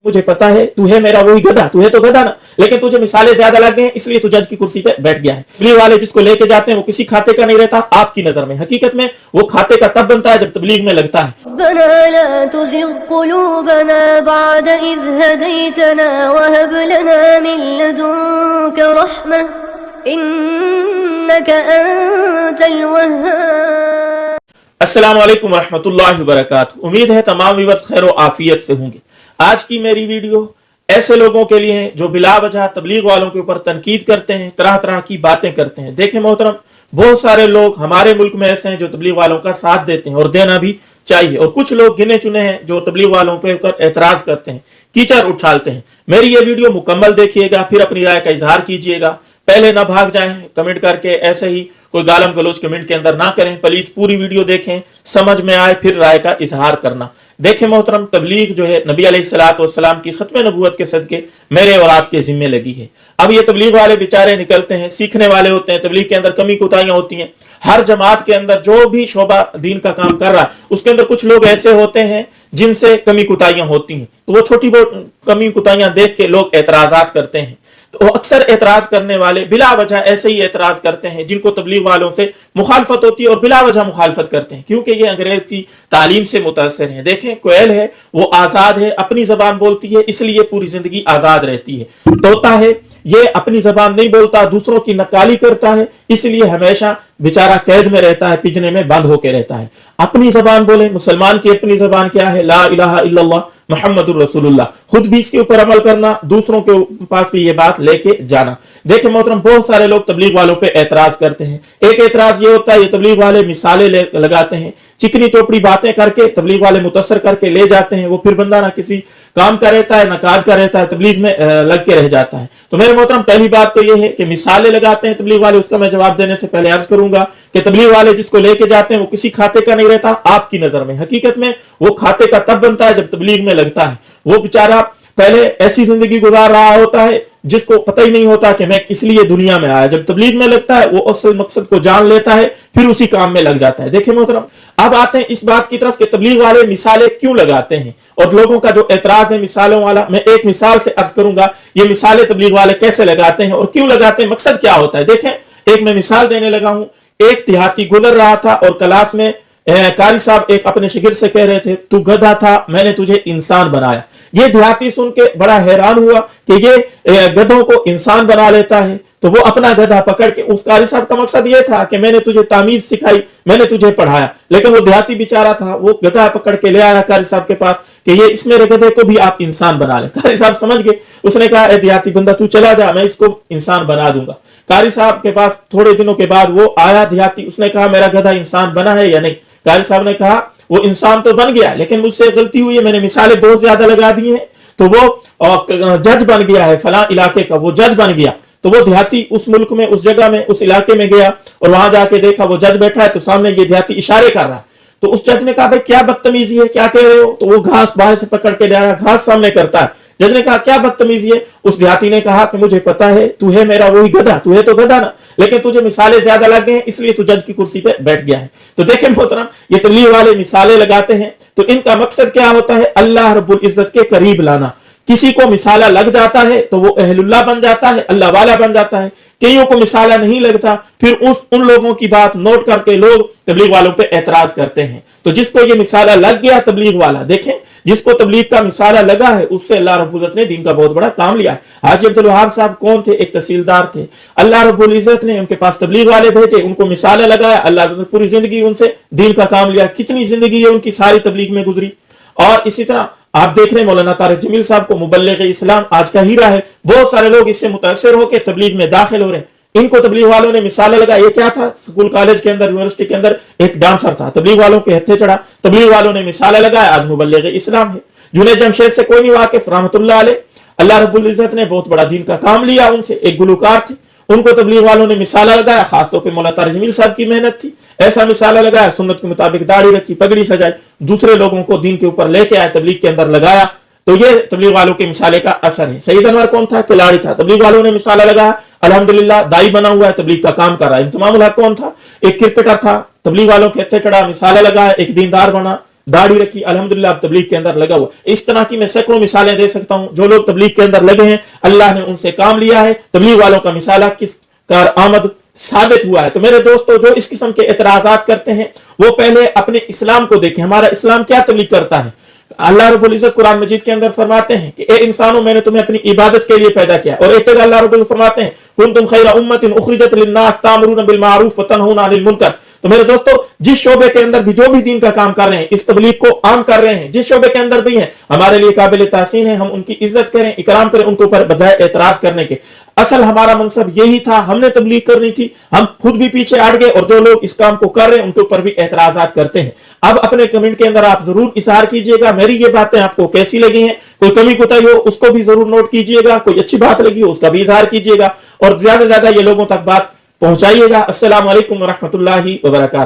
मुझे पता है तू है मेरा वही गधा, तू है तो गधा ना, लेकिन तुझे मिसालें ज्यादा लग गए हैं इसलिए तू जज की कुर्सी पे बैठ गया है। तबलीग वाले जिसको लेके जाते हैं वो किसी खाते का नहीं रहता आपकी नजर में, हकीकत में वो खाते का तब बनता है जब तबलीग में लगता है। अस्सलाम वालेकुम रहमतुल्लाहि व बरकातुहू। उम्मीद है तमाम व्यूअर्स खैर व आफियत से होंगे। आज की मेरी वीडियो ऐसे लोगों के लिए है जो बिला वजह तबलीग वालों के ऊपर तनकीद करते हैं, तरह तरह की बातें करते हैं। देखें मोहतरम, बहुत सारे लोग हमारे मुल्क में ऐसे हैं जो तबलीग वालों का साथ देते हैं और देना भी चाहिए, और कुछ लोग गिने चुने हैं जो तबलीग वालों पे ऊपर एतराज करते हैं, कीचड़ उछालते हैं। मेरी ये वीडियो मुकम्मल देखिएगा, फिर अपनी राय का इजहार कीजिएगा। पहले ना भाग जाएं कमेंट करके, ऐसे ही कोई गालम गलोच कमेंट के अंदर ना करें। प्लीज पूरी वीडियो देखें, समझ में आए फिर राय का इजहार करना। देखें मोहतरम, तबलीग जो है नबी अलैहिस्सलाम की खत्म नबूवत के सदके मेरे और आपके जिम्मे लगी है। अब ये तबलीग वाले बेचारे निकलते हैं, सीखने वाले होते हैं, तबलीग के अंदर कमी कोताहियां होती हैं। हर जमात के अंदर जो भी शोबा दीन का काम कर रहा है उसके अंदर कुछ लोग ऐसे होते हैं जिनसे कमी कोताहियां होती हैं, तो वो छोटी बहुत कमी कोताहियां देख के लोग एतराजात करते हैं। तो अक्सर एतराज करने वाले बिला वजह ऐसे ही एतराज करते हैं जिनको तबलीग वालों से मुखालफत होती है, और बिला वजह मुखालफत करते हैं क्योंकि ये अंग्रेज की तालीम से मुतासर है। देखें, कोयल है वो आजाद है, अपनी जबान बोलती है इसलिए पूरी जिंदगी आजाद रहती है। तोता है ये अपनी जबान नहीं बोलता, दूसरों की नकाली करता है इसलिए हमेशा बेचारा कैद में रहता है, पिंजरे में बंद होकर रहता है। अपनी जबान बोले, मुसलमान की अपनी जबान क्या है? ला इलाहा इल्लल्लाह मुहम्मदुर रसूलुल्लाह। खुद भी इसके ऊपर अमल करना, दूसरों के पास भी ये बात लेके जाना। देखें मोहतरम, बहुत सारे लोग तबलीग वालों पे एतराज करते हैं। एक एतराज ये होता है, ये तबलीग वाले मिसालें लगाते हैं, चिकनी चोपड़ी बातें करके तबलीग वाले मुतासर करके ले जाते हैं। वो फिर बंदा ना किसी काम का रहता है ना काज का रहता है, तबलीग में लग के रह जाता है। तो मेरे मोहतरम, पहली बात तो ये है कि मिसालें लगाते हैं तबलीग वाले, उसका मैं जवाब देने से पहले अर्ज करूंगा कि तबलीग वाले जिसको लेके जाते हैं वो किसी खाते का नहीं रहता आपकी नजर में, हकीकत में वो खाते का तब बनता है जब तबलीग में लगता है। वो बेचारा पहले ऐसी जिंदगी गुजार रहा होता है जिसको पता ही नहीं होता कि मैं किस लिए दुनिया में आया। जब तबलीग में लगता है वो असल मकसद को जान लेता है, फिर उसी काम में लग जाता है। देखिए मोहतरम, अब आते हैं इस बात की तरफ कि तबलीग वाले मिसालें क्यों लगाते हैं और लोगों का जो एतराज है मिसालों वाला, मैं एक मिसाल से अर्ज करूंगा ये मिसालें तबलीग वाले कैसे लगाते हैं और क्यों लगाते हैं, मकसद क्या होता है। देखें, एक मैं मिसाल देने लगा हूं। एक देहाती गुजर रहा था और क्लास में कारी साहब एक अपने शिगिर से कह रहे थे, तू गधा था मैंने तुझे इंसान बनाया। ये देहाती सुन के बड़ा हैरान हुआ कि ये गधों को इंसान बना लेता है। तो वो अपना गधा पकड़ के, उस कारी साहब का मकसद ये था कि मैंने तुझे तामीज सिखाई, मैंने तुझे पढ़ाया, लेकिन वो देहाती बेचारा था, वो गधा पकड़ के ले आया कारी साहब के पास कि ये इस मेरे गधे को भी आप इंसान बना ले। कारी साहब समझ गए, उसने कहा ए देहाती बंदा तू चला जा, मैं इसको इंसान बना दूंगा। कारी साहब के पास थोड़े दिनों के बाद वो आया देहाती, उसने कहा मेरा गधा इंसान बना है या नहीं? कारी साहब ने कहा वो इंसान तो बन गया, लेकिन मुझसे गलती हुई है, मैंने मिसालें बहुत ज्यादा लगा दी हैं, तो वो जज बन गया है, फलां इलाके का वो जज बन गया। तो वो देहाती उस मुल्क में, उस जगह में, उस इलाके में गया और वहां जाके देखा वो जज बैठा है, तो सामने ये देहाती इशारे कर रहा है। तो उस जज ने कहा भाई क्या बदतमीजी है, क्या कह रहे हो? तो वो घास बाहर से पकड़ के ले आया, घास सामने करता है। जज ने कहा क्या बदतमीजी है? उस देहाती ने कहा कि मुझे पता है तू है मेरा वही गधा, तू है तो गधा ना, लेकिन तुझे मिसालें ज्यादा लग गए हैं इसलिए तू जज की कुर्सी पे बैठ गया है। तो देखें मोहतरम, ये तबलीग वाले मिसालें लगाते हैं तो इनका मकसद क्या होता है? अल्लाह रब्बुल इज्जत के करीब लाना। किसी को मिसाला लग जाता है तो वो अहलुल्लाह बन जाता है, अल्लाह वाला बन जाता है। कईयों को मिसाला नहीं लगता, फिर उन लोगों की बात नोट करके लोग तबलीग वालों पे एतराज करते हैं। तो जिसको ये मिसाला लग गया तबलीग वाला, देखें जिसको तबलीग का मिसाला लगा है उससे अल्लाह रब्बुल इज्जत ने दीन का बहुत बड़ा काम लिया है। हाजी अब्दुल वहाब साहब कौन थे? एक तहसीलदार थे। अल्लाह रब्बुल इज्जत ने उनके पास तबलीग वाले भेजे, उनको मिसाला लगाया, अल्लाह ने पूरी जिंदगी उनसे दीन का काम लिया। कितनी जिंदगी है उनकी सारी तबलीग में गुजरी। और इसी तरह आप देख रहे हैं मौलाना तारिक जमील साहब को, मुबल्लिग इस्लाम आज का हीरा है। बहुत सारे लोग इससे मुतासर होकर तबलीग में दाखिल हो रहे हैं। इनको तबलीग वालों ने मिसालें लगाई। ये क्या था? स्कूल कॉलेज के अंदर, यूनिवर्सिटी के अंदर एक डांसर था, तबलीग वालों के हत्थे चढ़ा, तबलीग वालों ने मिसालें लगाया, आज मुबल्लिग इस्लाम है। जुनैद जमशेद से कोई नहीं वाकिफ, रहमतुल्लाह अलैह। अल्लाह रब्बुल इज्जत ने बहुत बड़ा दीन का काम लिया उनसे। एक गुलकार थे, उनको तबलीग वालों ने मिसाला लगाया, खासतौर पे मौलाना तारिक जमील साहब की मेहनत थी। ऐसा मिसाला लगाया, सुन्नत के मुताबिक दाढ़ी रखी, पगड़ी सजाई, दूसरे लोगों को दीन के ऊपर लेके आए, तबलीग के अंदर लगाया। तो ये तबलीग वालों के मिसाले का असर है। सईद अनवर कौन था? खिलाड़ी था, तबलीग वालों ने मिसाला लगाया, अल्हम्दुलिल्लाह दाई बना हुआ है, तबलीग का काम कर रहा है। इंजमामुल हक कौन था? एक क्रिकेटर था, तबलीग वालों के हत्थे चढ़ा, मिसाला लगाया, एक दीनदार बना, दाढ़ी रखी, अल्हम्दुलिल्लाह अब तबलीग के अंदर लगा हुआ। इस तरह की मैं सैकड़ों मिसालें दे सकता हूं। जो लोग तबलीग के अंदर लगे हैं, अल्लाह ने उनसे काम लिया है। तबलीग वालों का मिसाला किस कार आमद साबित हुआ है। तो मेरे दोस्तों, जो इस किस्म के एतराजात करते हैं, वो पहले अपने इस्लाम को देखें। हमारा इस्लाम क्या तबलीग करता है? अल्लाह रब्बुल इज्जत कुरान मजीद के अंदर फरमाते हैं कि ए इंसानों, मैंने तुम्हें अपनी इबादत के लिए पैदा किया। और एक जगह अल्लाह रब्बुल फरमाते हैं, कुंतुम खैरा उम्मतिन उखरिजत लिन्नास तामुरून बिल मारूफ व तनहूना अनिल मुनकर। तो मेरे दोस्तों, जिस शोबे के अंदर भी जो भी दीन का काम कर रहे हैं, इस तबलीग को आम कर रहे हैं, जिस शोबे के अंदर भी हैं, हमारे लिए काबिल तासीन है। हम उनकी इज्जत करें, इकराम करें, उनके ऊपर बजाय एतराज करने के। असल हमारा मनसब यही था, हमने तबलीग करनी थी। हम खुद भी पीछे हट गए और जो लोग इस काम को कर रहे हैं उनके ऊपर भी एतराजात करते हैं। अब अपने कमेंट के अंदर आप जरूर इजहार कीजिएगा मेरी ये बातें आपको कैसी लगी हैं। कोई कमी कोताही हो उसको भी जरूर नोट कीजिएगा, कोई अच्छी बात लगी हो उसका भी इजहार कीजिएगा और ज्यादा से ज्यादा ये लोगों तक बात पहुंचाइएगा। अस्सलाम वालेकुम व रहमतुल्लाहि व बरकातहू।